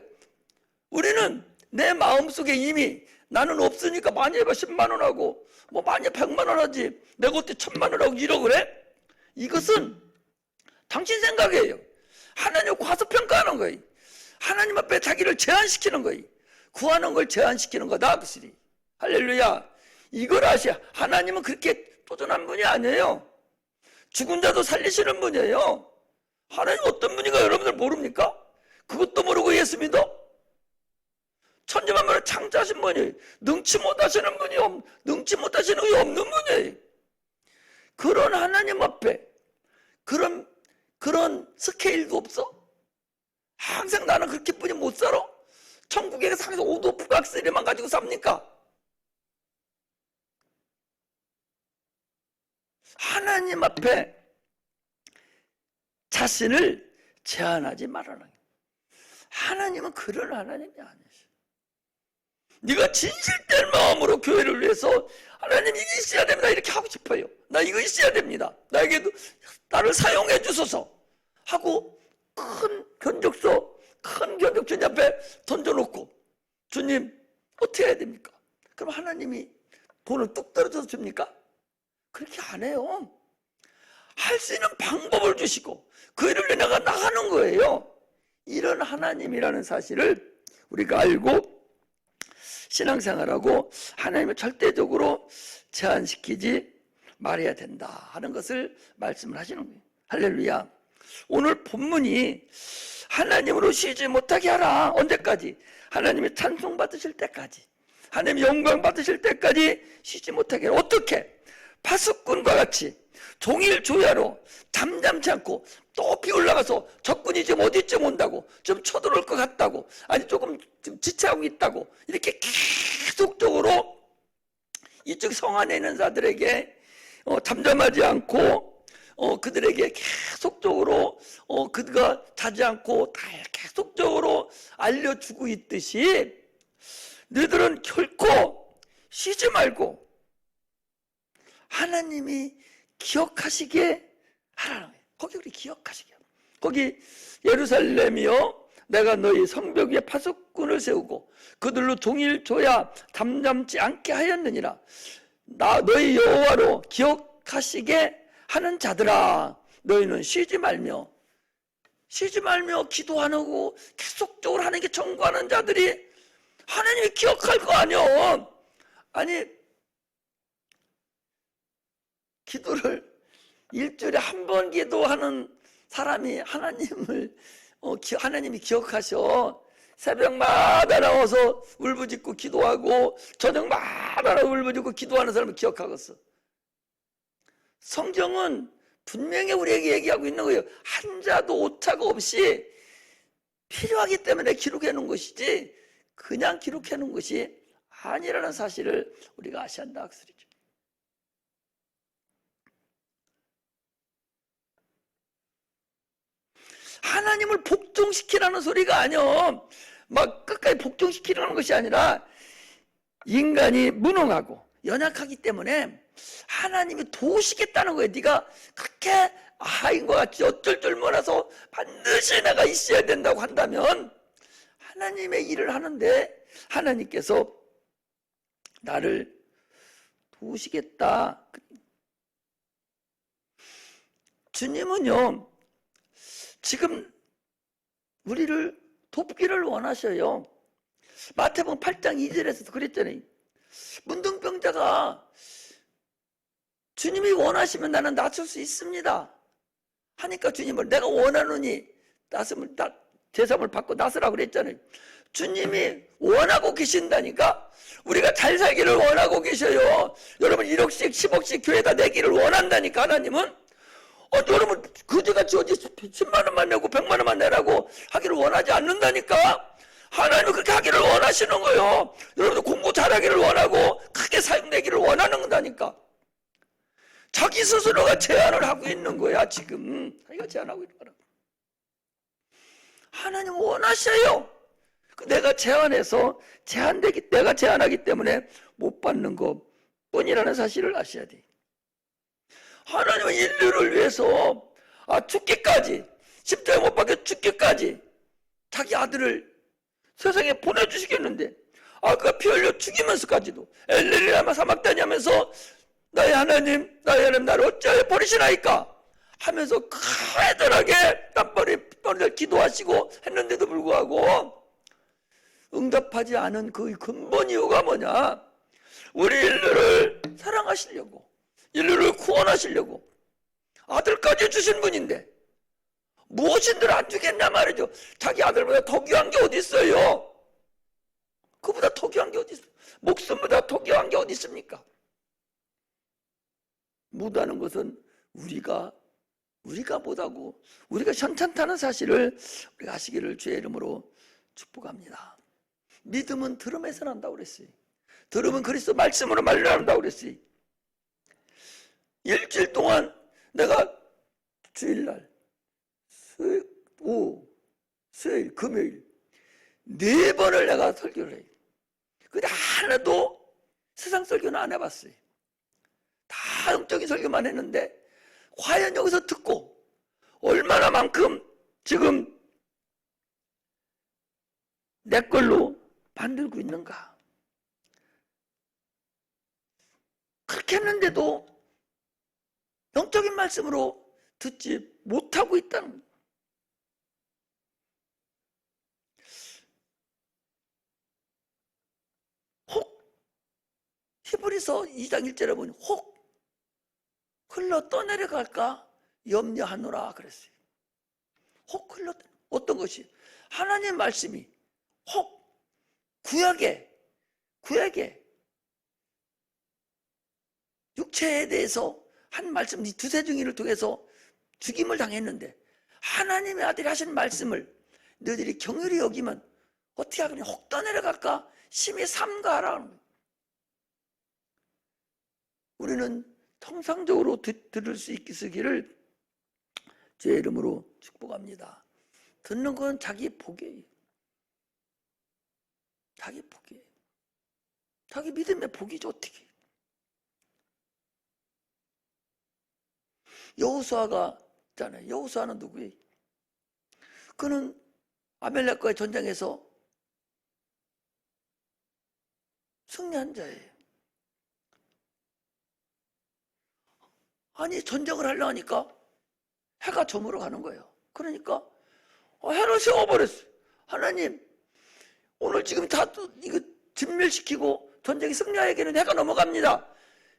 우리는 내 마음속에 이미 나는 없으니까 많이 해봐 10만 원 하고 뭐 많이 100만 원 하지 내가 어떻게 1000만 원 하고 1억을 해? 이것은 당신 생각이에요. 하나님을 과소평가하는 거예요. 하나님 앞에 자기를 제한시키는 거예요. 구하는 걸 제한시키는 거다. 그들이 할렐루야. 이걸 아셔야. 하나님은 그렇게 도전한 분이 아니에요. 죽은 자도 살리시는 분이에요. 하나님 어떤 분인가 여러분들 모릅니까? 그것도 모르고 예수 믿어? 천지만물을 창조하신 분이 능치 못하시는 분이 능치 못하시는 분이 없는 분이에요. 그런 하나님 앞에 그런 스케일도 없어? 항상 나는 그렇게 뿐이 못 살아? 천국에 상에서 오도프각스리만 가지고 삽니까? 하나님 앞에 자신을 제한하지 말아라. 하나님은 그런 하나님이 아니셔. 네가 진실된 마음으로 교회를 위해서 하나님 이게 있어야 됩니다 이렇게 하고 싶어요. 나 이거 있어야 됩니다. 나에게도 나를 사용해 주소서 하고 큰 견적서 주님 앞에 던져놓고 주님 어떻게 해야 됩니까? 그럼 하나님이 돈을 뚝 떨어져서 줍니까? 그렇게 안 해요. 할 수 있는 방법을 주시고 그 일을 내가 나가는 거예요. 이런 하나님이라는 사실을 우리가 알고 신앙생활하고 하나님을 절대적으로 제한시키지 말아야 된다 하는 것을 말씀을 하시는 거예요. 할렐루야. 오늘 본문이 하나님으로 쉬지 못하게 하라. 언제까지? 하나님이 찬송 받으실 때까지, 하나님이 영광 받으실 때까지 쉬지 못하게 하라. 어떻게? 파수꾼과 같이 종일 조야로 잠잠치 않고 또 비 올라가서 적군이 지금 어디쯤 온다고, 좀 쳐들어올 것 같다고, 아니 조금 좀 지체하고 있다고 이렇게 계속적으로 이쪽 성 안에 있는 자들에게 잠잠하지 않고 그들에게 계속적으로 그가 자지 않고 다 계속적으로 알려주고 있듯이 너희들은 결코 쉬지 말고 하나님이 기억하시게 하라는 거예요. 거기 우리 기억하시게. 거기 예루살렘이여 내가 너희 성벽 위에 파수꾼을 세우고 그들로 종일 조야 잠잠지 않게 하였느니라. 너희 여호와로 기억하시게 하는 자들아 너희는 쉬지 말며 기도하고 계속적으로 하나님께 청구하는 자들이 하나님이 기억할 거 아니야. 아니 기도를 일주일에 한 번 기도하는 사람이 하나님이 기억하셔. 새벽마다 나와서 울부짖고 기도하고 저녁마다 울부짖고 기도하는 사람을 기억하겠어. 성경은 분명히 우리에게 얘기하고 있는 거예요. 한자도 오차가 없이 필요하기 때문에 기록해 놓은 것이지 그냥 기록해 놓은 것이 아니라는 사실을 우리가 아셔야 한다 그 소리죠. 하나님을 복종시키라는 소리가 아니야. 막 끝까지 복종시키라는 것이 아니라 인간이 무능하고 연약하기 때문에 하나님이 도우시겠다는 거예요. 네가 그렇게 아인 것 같이 어쩔 줄 몰라서 반드시 내가 있어야 된다고 한다면 하나님의 일을 하는데 하나님께서 나를 도우시겠다. 주님은요 지금 우리를 돕기를 원하셔요. 마태복음 8장 2절에서도 그랬잖아요. 문둥병자가 주님이 원하시면 나는 낫을 수 있습니다 하니까 주님을 내가 원하노니 제삼을 받고 낫으라고 그랬잖아요. 주님이 원하고 계신다니까. 우리가 잘 살기를 원하고 계셔요. 여러분 1억씩 10억씩 교회에다 내기를 원한다니까. 하나님은 여러분 그지같이 어디 10만 원만 내고 100만 원만 내라고 하기를 원하지 않는다니까. 하나님은 그렇게 하기를 원하시는 거예요. 여러분들 공부 잘하기를 원하고 크게 사용되기를 원하는 거다니까. 자기 스스로가 제안을 하고 있는 거야. 지금 자기가 제안하고 있는 거라. 하나님 원하셔요. 내가 제안해서 내가 제안하기 때문에 못 받는 것 뿐이라는 사실을 아셔야 돼. 하나님은 인류를 위해서 죽기까지, 십자가에 못 박혀 죽기까지 자기 아들을 세상에 보내주시겠는데, 그가 피 흘려 죽이면서까지도 엘레리라마 사막다니하면서 나의 하나님 나를 어찌하여 버리시나이까 하면서 간절하게 땀방울을 기도하시고 했는데도 불구하고 응답하지 않은 그 근본 이유가 뭐냐? 우리 인류를 사랑하시려고, 인류를 구원하시려고 아들까지 주신 분인데 무엇인들 안 주겠냐 말이죠. 자기 아들보다 더 귀한 게 어디 있어요? 그보다 더 귀한 게 어디 있어요? 목숨보다 더 귀한 게 어디 있습니까? 못하는 것은 우리가 못하고 우리가 현찮다는 사실을 우리가 아시기를 주의 이름으로 축복합니다. 믿음은 들음에서 난다고 그랬어요. 들음은 그리스도 말씀으로 말려난다고 그랬어요. 일주일 동안 내가 주일날, 수요일, 금요일 4번을 내가 설교를 해요. 근데 하나도 세상 설교는 안 해봤어요. 다 영적인 설교만 했는데 과연 여기서 듣고 얼마나 만큼 지금 내 걸로 만들고 있는가. 그렇게 했는데도 영적인 말씀으로 듣지 못하고 있다는 거예요. 혹 히브리서 2장 1절에 보니 혹 흘러 떠내려갈까 염려하노라 그랬어요. 혹 흘러 어떤 것이? 하나님 말씀이 혹 구약에 육체에 대해서 한 말씀, 이 두세 증인을 통해서 죽임을 당했는데 하나님의 아들이 하신 말씀을 너희들이 경휼히 여기면 어떻게 하겠냐? 혹 떠내려갈까 심히 삼가하라는 거예요. 우리는 통상적으로 들을 수 있기를 주의 이름으로 축복합니다. 듣는 건 자기 복이에요. 자기 복이에요. 자기 믿음의 복이죠. 어떻게. 여호수아가 있잖아요. 여호수아는 누구예요? 그는 아멜렉과의 전쟁에서 승리한 자예요. 아니 전쟁을 하려 하니까 해가 저물어 가는 거예요. 그러니까 해를 세워버렸어요. 하나님 오늘 지금 다 이거 진멸시키고 전쟁이 승리하에게는 해가 넘어갑니다.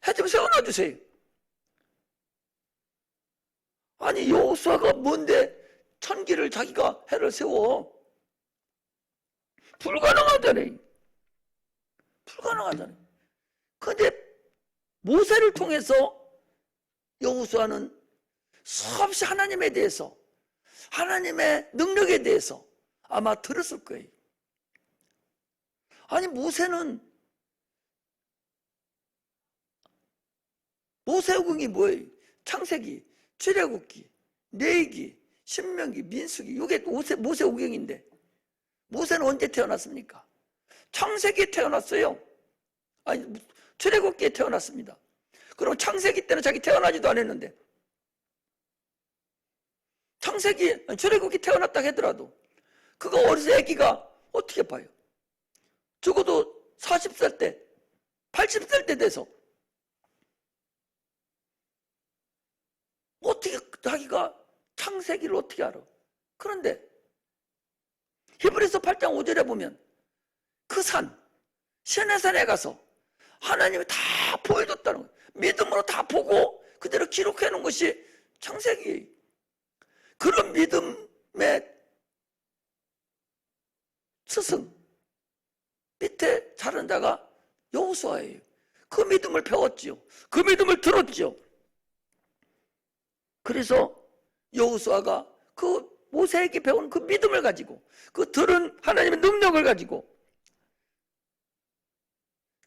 해 좀 세워놔주세요. 아니 여호수아가 뭔데 천기를 자기가 해를 세워? 불가능하잖아요. 불가능하잖아요. 그런데 모세를 통해서 여호수아는 수없이 하나님에 대해서, 하나님의 능력에 대해서 아마 들었을 거예요. 아니 모세오경이 뭐예요? 창세기, 출애굽기, 레위기, 신명기, 민수기, 이게 모세오경인데 모세는 언제 태어났습니까? 창세기에 태어났어요. 아니 출애굽기에 태어났습니다. 그럼 창세기 때는 자기 태어나지도 않았는데 출애굽기 태어났다 하더라도 그거 어디서 아기가 어떻게 봐요? 적어도 40살 때 80살 때 돼서 어떻게 자기가 창세기를 어떻게 알아? 그런데 히브리서 8장 5절에 보면 그 시내산에 가서 하나님이 다 보여줬다는 거예요. 믿음으로 다 보고 그대로 기록해 놓은 것이 창세기예요. 그런 믿음의 스승 밑에 자른 자가 여호수아예요. 그 믿음을 배웠지요. 그 믿음을 들었지요. 그래서 여호수아가 그 모세에게 배운 그 믿음을 가지고 그 들은 하나님의 능력을 가지고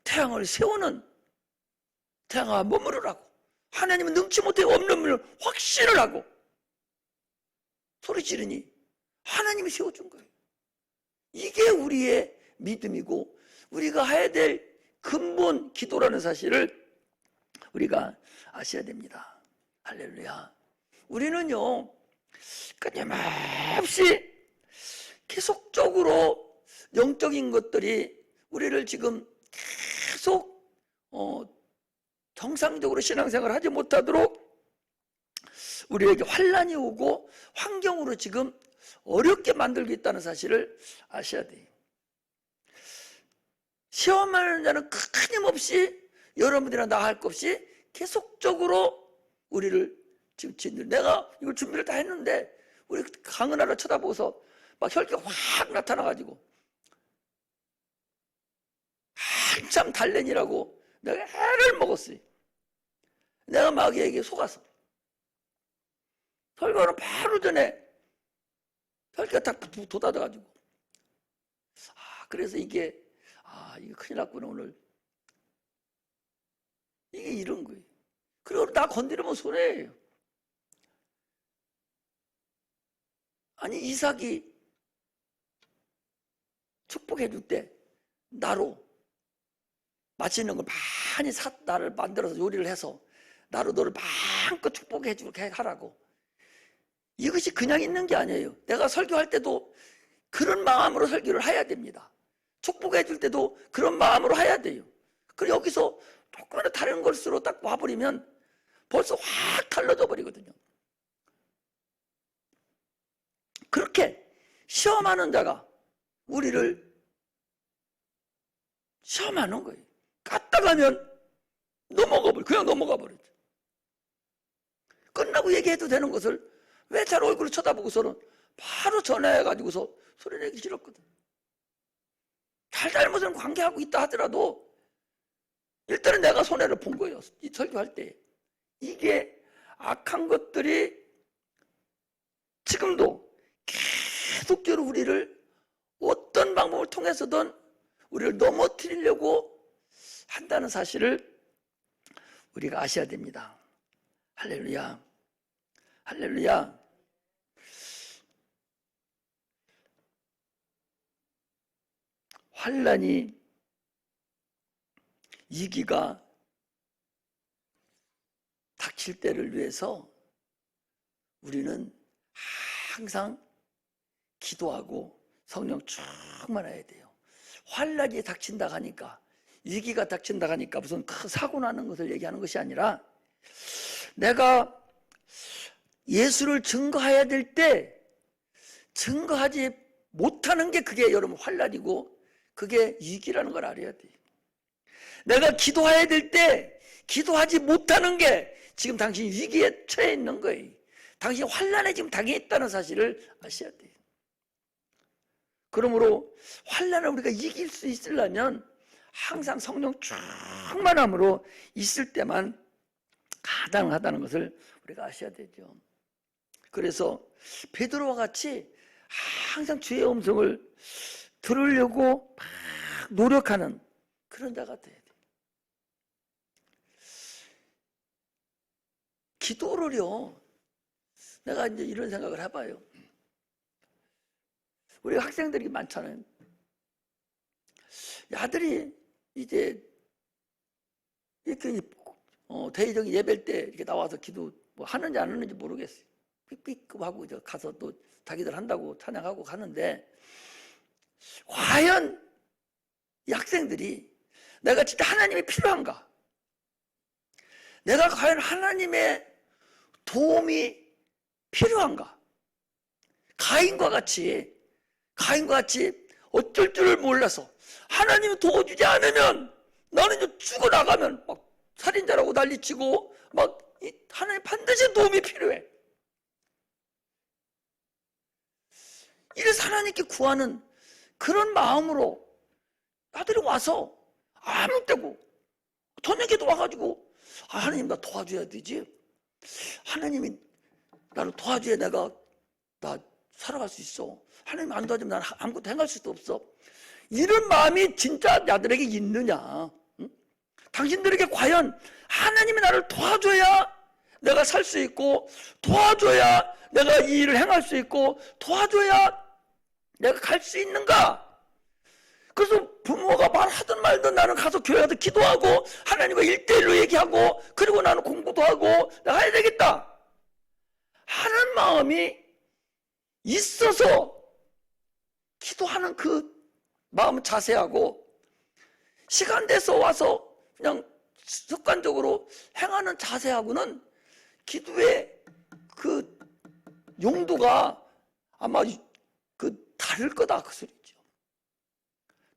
태양을 세우는 태양아 머무르라고 하나님은 능치 못해 없는 분을 확신을 하고 소리 지르니 하나님이 세워준 거예요. 이게 우리의 믿음이고 우리가 해야 될 근본 기도라는 사실을 우리가 아셔야 됩니다. 할렐루야. 우리는요, 끊임없이 계속적으로 영적인 것들이 우리를 지금 계속 정상적으로 신앙생활을 하지 못하도록 우리에게 환난이 오고 환경으로 지금 어렵게 만들고 있다는 사실을 아셔야 돼요. 시험하는 자는 끊임없이 여러분들이나 나 할 것 없이 계속적으로 우리를 지금 내가 이걸 준비를 다 했는데 우리 강은하를 쳐다보고서 막 혈기가 확 나타나가지고 한참 달래니라고 내가 애를 먹었어요. 내가 마귀에게 속아서 설교는 바로 전에 혈기가 딱 돋아져가지고 그래서 이게 큰일 났구나 오늘. 이게 이런 거예요. 그리고 나 건드리면 손해예요. 아니 이삭이 축복해 줄 때 나로 맛있는 걸 많이 나를 만들어서 요리를 해서 나로 너를 마음껏 축복해 주게 하라고. 이것이 그냥 있는 게 아니에요. 내가 설교할 때도 그런 마음으로 설교를 해야 됩니다. 축복해 줄 때도 그런 마음으로 해야 돼요. 그리고 여기서 조금이라도 다른 것으로 딱 와버리면 벌써 확 달라져 버리거든요. 그렇게 시험하는 자가 우리를 시험하는 거예요. 갔다가면 그냥 넘어가 버리죠. 끝나고 얘기해도 되는 것을 왜 잘 얼굴을 쳐다보고서는 바로 전화해가지고서 소리내기 싫었거든. 잘못은 관계하고 있다 하더라도 일단은 내가 손해를 본 거예요. 이 설교할 때. 이게 악한 것들이 지금도 계속적으로 우리를 어떤 방법을 통해서든 우리를 넘어뜨리려고 한다는 사실을 우리가 아셔야 됩니다. 할렐루야. 할렐루야. 환난이 위기가 닥칠 때를 위해서 우리는 항상 기도하고 성령 충만해야 돼요. 환난이 닥친다 하니까 위기가 닥친다 하니까 무슨 큰 사고 나는 것을 얘기하는 것이 아니라 내가 예수를 증거해야 될 때 증거하지 못하는 게 그게 여러분 환난이고 그게 위기라는 걸 알아야 돼요. 내가 기도해야 될 때 기도하지 못하는 게 지금 당신 위기에 처해 있는 거예요. 당신이 환난에 지금 당했다는 사실을 아셔야 돼요. 그러므로 환난을 우리가 이길 수 있으려면 항상 성령 충만함으로 있을 때만 가능하다는 것을 우리가 아셔야 되죠. 그래서 베드로와 같이 항상 주의 음성을 들으려고 막 노력하는 그런 자가 돼야 돼요. 기도를요, 내가 이제 이런 생각을 해봐요. 우리 학생들이 많잖아요. 아들이 이제 이렇게 대의적인 예배일 때 이렇게 나와서 기도 뭐 하는지 안 하는지 모르겠어요. 삑삑하고 이제 가서 또 자기들 한다고 찬양하고 가는데 과연 이 학생들이 내가 진짜 하나님이 필요한가? 내가 과연 하나님의 도움이 필요한가? 가인과 같이 어쩔 줄을 몰라서 하나님이 도와주지 않으면 나는 이제 죽어나가면 막 살인자라고 난리치고 막 하나님 반드시 도움이 필요해. 이래서 하나님께 구하는 그런 마음으로 아들이 와서 아무 때고 저녁에도 와가지고 하나님 나 도와줘야 되지. 하나님이 나를 도와줘야 나 살아갈 수 있어. 하나님 안 도와주면 난 아무것도 행할 수도 없어. 이런 마음이 진짜 아들에게 있느냐? 응? 당신들에게 과연 하나님이 나를 도와줘야 내가 살 수 있고, 도와줘야 내가 이 일을 행할 수 있고, 도와줘야 내가 갈 수 있는가? 그래서 부모가 말하든 말든 나는 가서 교회 가서 기도하고 하나님과 1대1로 얘기하고, 그리고 나는 공부도 하고 내가 해야 되겠다 하는 마음이 있어서 기도하는 그 마음 자세하고, 시간 돼서 와서 그냥 습관적으로 행하는 자세하고는 기도의 그 용도가 아마 다를 거다, 그 소리죠.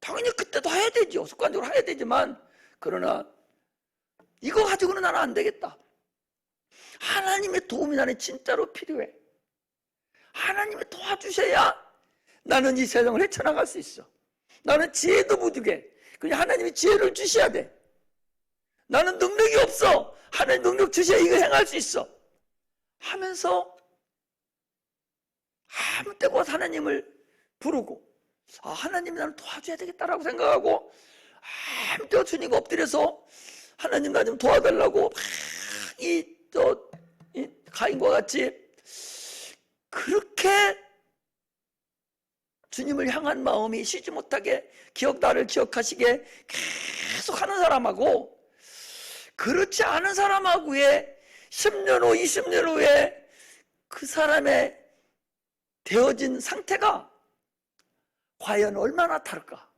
당연히 그때도 해야 되죠. 습관적으로 해야 되지만, 그러나 이거 가지고는 나는 안 되겠다. 하나님의 도움이 나는 진짜로 필요해. 하나님이 도와주셔야 나는 이 세상을 헤쳐나갈 수 있어. 나는 지혜도 부족해. 그냥 하나님이 지혜를 주셔야 돼. 나는 능력이 없어. 하나님 능력 주셔야 이거 행할 수 있어 하면서 아무 때고 하나님을 부르고, 하나님이 나를 도와줘야 되겠다라고 생각하고, 아무 때고 주님과 엎드려서 하나님 나 좀 도와달라고 이 가인과 같이 그렇게 주님을 향한 마음이 쉬지 못하게 나를 기억하시게 계속 하는 사람하고, 그렇지 않은 사람하고의 10년 후 20년 후에 그 사람의 되어진 상태가 과연 얼마나 다를까?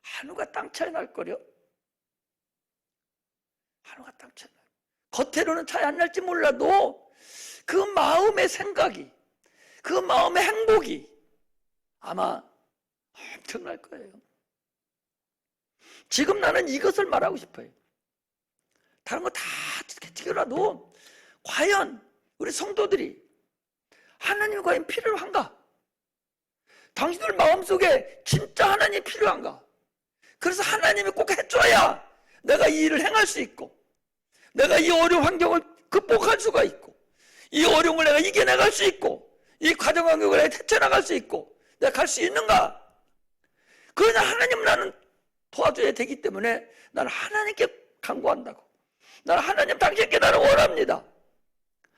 하늘과 땅 차이 날 거려. 하늘과 땅 차이 날. 겉으로는 차이 안 날지 몰라도 그 마음의 생각이, 그 마음의 행복이 아마 엄청날 거예요. 지금 나는 이것을 말하고 싶어요. 다른 거 다 튀겨라도 과연 우리 성도들이 하나님이 과연 필요한가? 당신들 마음속에 진짜 하나님이 필요한가? 그래서 하나님이 꼭 해줘야 내가 이 일을 행할 수 있고, 내가 이 어려운 환경을 극복할 수가 있고, 이 어려움을 내가 이겨나갈 수 있고, 이 과정 환경을 내가 헤쳐나갈 수 있고, 내가 갈 수 있는가? 그러나 하나님 나는 도와줘야 되기 때문에 나는 하나님께 간구한다고. 나는 하나님 당신께 나를 원합니다.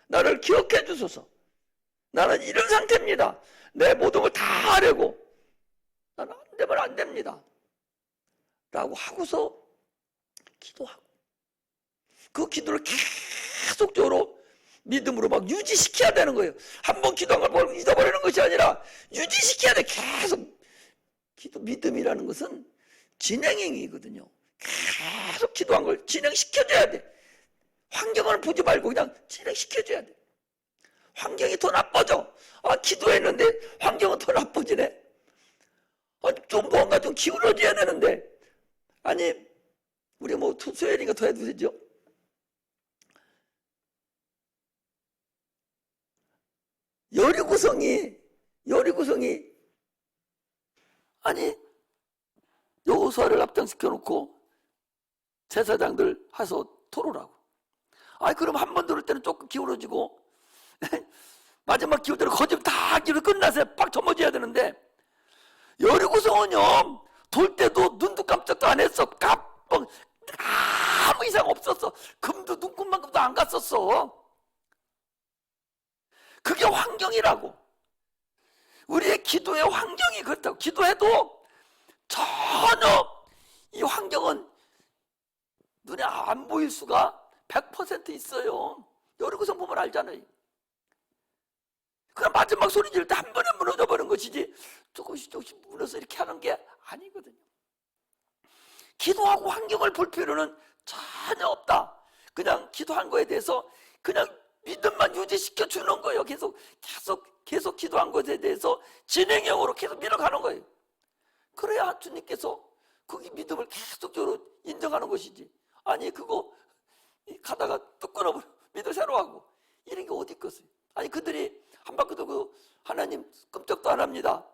나를 기억해 주소서. 나는 이런 상태입니다. 내 모든 걸 다 하려고 나는 안 되면 안 됩니다 라고 하고서 기도하고, 그 기도를 계속적으로 믿음으로 막 유지시켜야 되는 거예요. 한번 기도한 걸 잊어버리는 것이 아니라 유지시켜야 돼. 계속 기도, 믿음이라는 것은 진행형이거든요. 계속 기도한 걸 진행시켜줘야 돼. 환경을 보지 말고 그냥 진행시켜줘야 돼. 환경이 더 나빠져. 기도했는데 환경은 더 나빠지네. 좀 뭔가 좀 기울어져야 되는데, 아니 우리 뭐 소연이가 더 해도 되죠. 여리구성이 아니 여호수아를 앞장시켜 놓고 제사장들 해서 토로라고. 그럼 한 번 들을 때는 조금 기울어지고 마지막 기울 때는 거짓 다 기울 끝나서 빡 접어져야 되는데, 여리고성은요 돌 때도 눈도 깜짝도 안 했어. 깜빡 아무 이상 없었어. 금도 눈금만큼도 안 갔었어. 그게 환경이라고. 우리의 기도의 환경이 그렇다고. 기도해도 전혀 이 환경은 눈에 안 보일 수가 100% 있어요. 여리고성 보면 알잖아요. 그냥 마지막 소리 지를 때 한 번에 무너져 버리는 것이지 조금씩 무너서 이렇게 하는 게 아니거든요. 기도하고 환경을 볼 필요는 전혀 없다. 그냥 기도한 거에 대해서 그냥 믿음만 유지시켜 주는 거예요. 계속 기도한 것에 대해서 진행형으로 계속 밀어가는 거예요. 그래야 주님께서 거기 믿음을 계속적으로 인정하는 것이지. 아니 그거 가다가 뚝 끊어버려 믿음 새로 하고 이런 게 어디 있겠어요. 아니 그들이 한 바퀴도 하나님 끔찍도 안 합니다.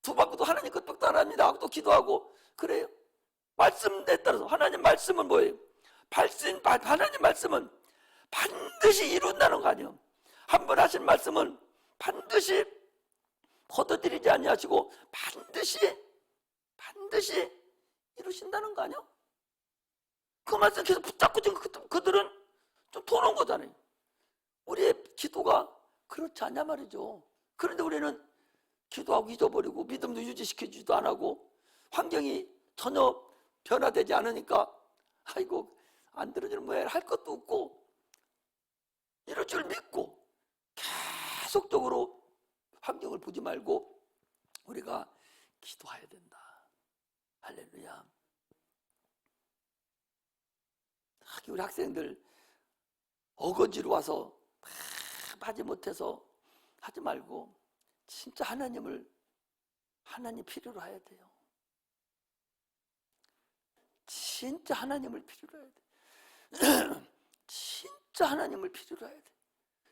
두 바퀴도 하나님 끔찍도 안 합니다 하고 또 기도하고 그래요. 말씀에 따라서 하나님 말씀은 뭐예요? 하나님 말씀은 반드시 이룬다는 거 아니에요. 한 번 하신 말씀은 반드시 거둬들이지 아니하시고 반드시 이루신다는 거 아니에요? 그 말씀 계속 붙잡고 지금 그들은 좀 도는 거잖아요. 우리의 기도가 그렇지 않냐 말이죠. 그런데 우리는 기도하고 잊어버리고 믿음도 유지시키지도 안 하고 환경이 전혀 변화되지 않으니까 아이고 안 들어주는 뭐야 할 것도 없고 이럴 줄 믿고 계속적으로 환경을 보지 말고 우리가 기도해야 된다. 할렐루야. 우리 학생들 어거지로 와서 하지 못해서 하지 말고 진짜 하나님 필요로 해야 돼요. 진짜 하나님을 필요로 해야 돼. 진짜 하나님을 필요로 해야 돼.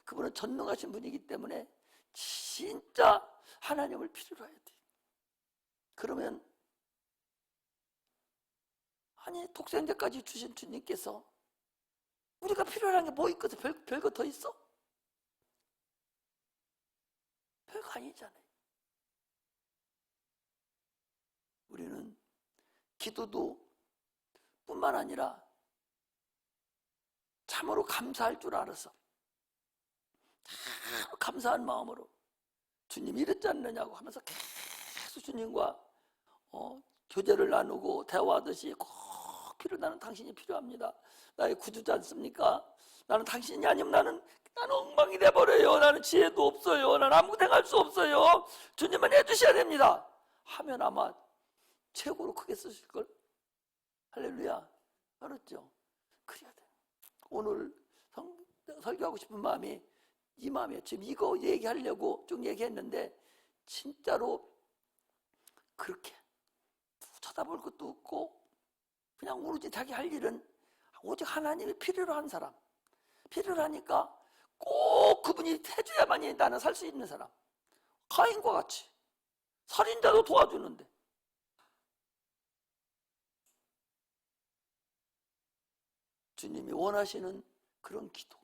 그분은 전능하신 분이기 때문에 진짜 하나님을 필요로 해야 돼. 그러면 아니 독생자까지 주신 주님께서 우리가 필요한 게 뭐 있거든? 별거 더 있어? 별거 아니잖아요. 우리는 기도도 뿐만 아니라 참으로 감사할 줄 알아서 참 감사한 마음으로 주님 이랬지 않느냐고 하면서 계속 주님과 교제를 나누고 대화하듯이 꼭 나는 당신이 필요합니다. 나의 구주지 않습니까? 나는 당신이 아니면 나는 엉망이 돼버려요. 나는 지혜도 없어요. 나는 아무것도 행할 수 없어요. 주님은 해주셔야 됩니다. 하면 아마 최고로 크게 쓰실걸? 할렐루야. 알았죠? 그래야 돼. 오늘 설교하고 싶은 마음이 이 마음이에요. 지금 이거 얘기하려고 쭉 얘기했는데 진짜로 그렇게 쳐다볼 것도 없고 그냥 오로지 자기 할 일은 오직 하나님이 필요로 한 사람, 필요로 하니까 꼭 그분이 해줘야만이 나는 살 수 있는 사람. 가인과 같이 살인자도 도와주는데 주님이 원하시는 그런 기도.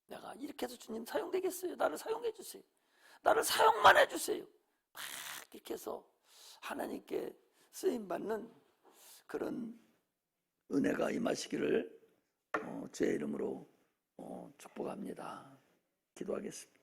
내가 이렇게 해서 주님 사용되겠어요? 나를 사용해 주세요. 나를 사용만 해주세요. 막 이렇게 해서 하나님께 쓰임받는 그런 은혜가 임하시기를 주의 이름으로 축복합니다. 기도하겠습니다.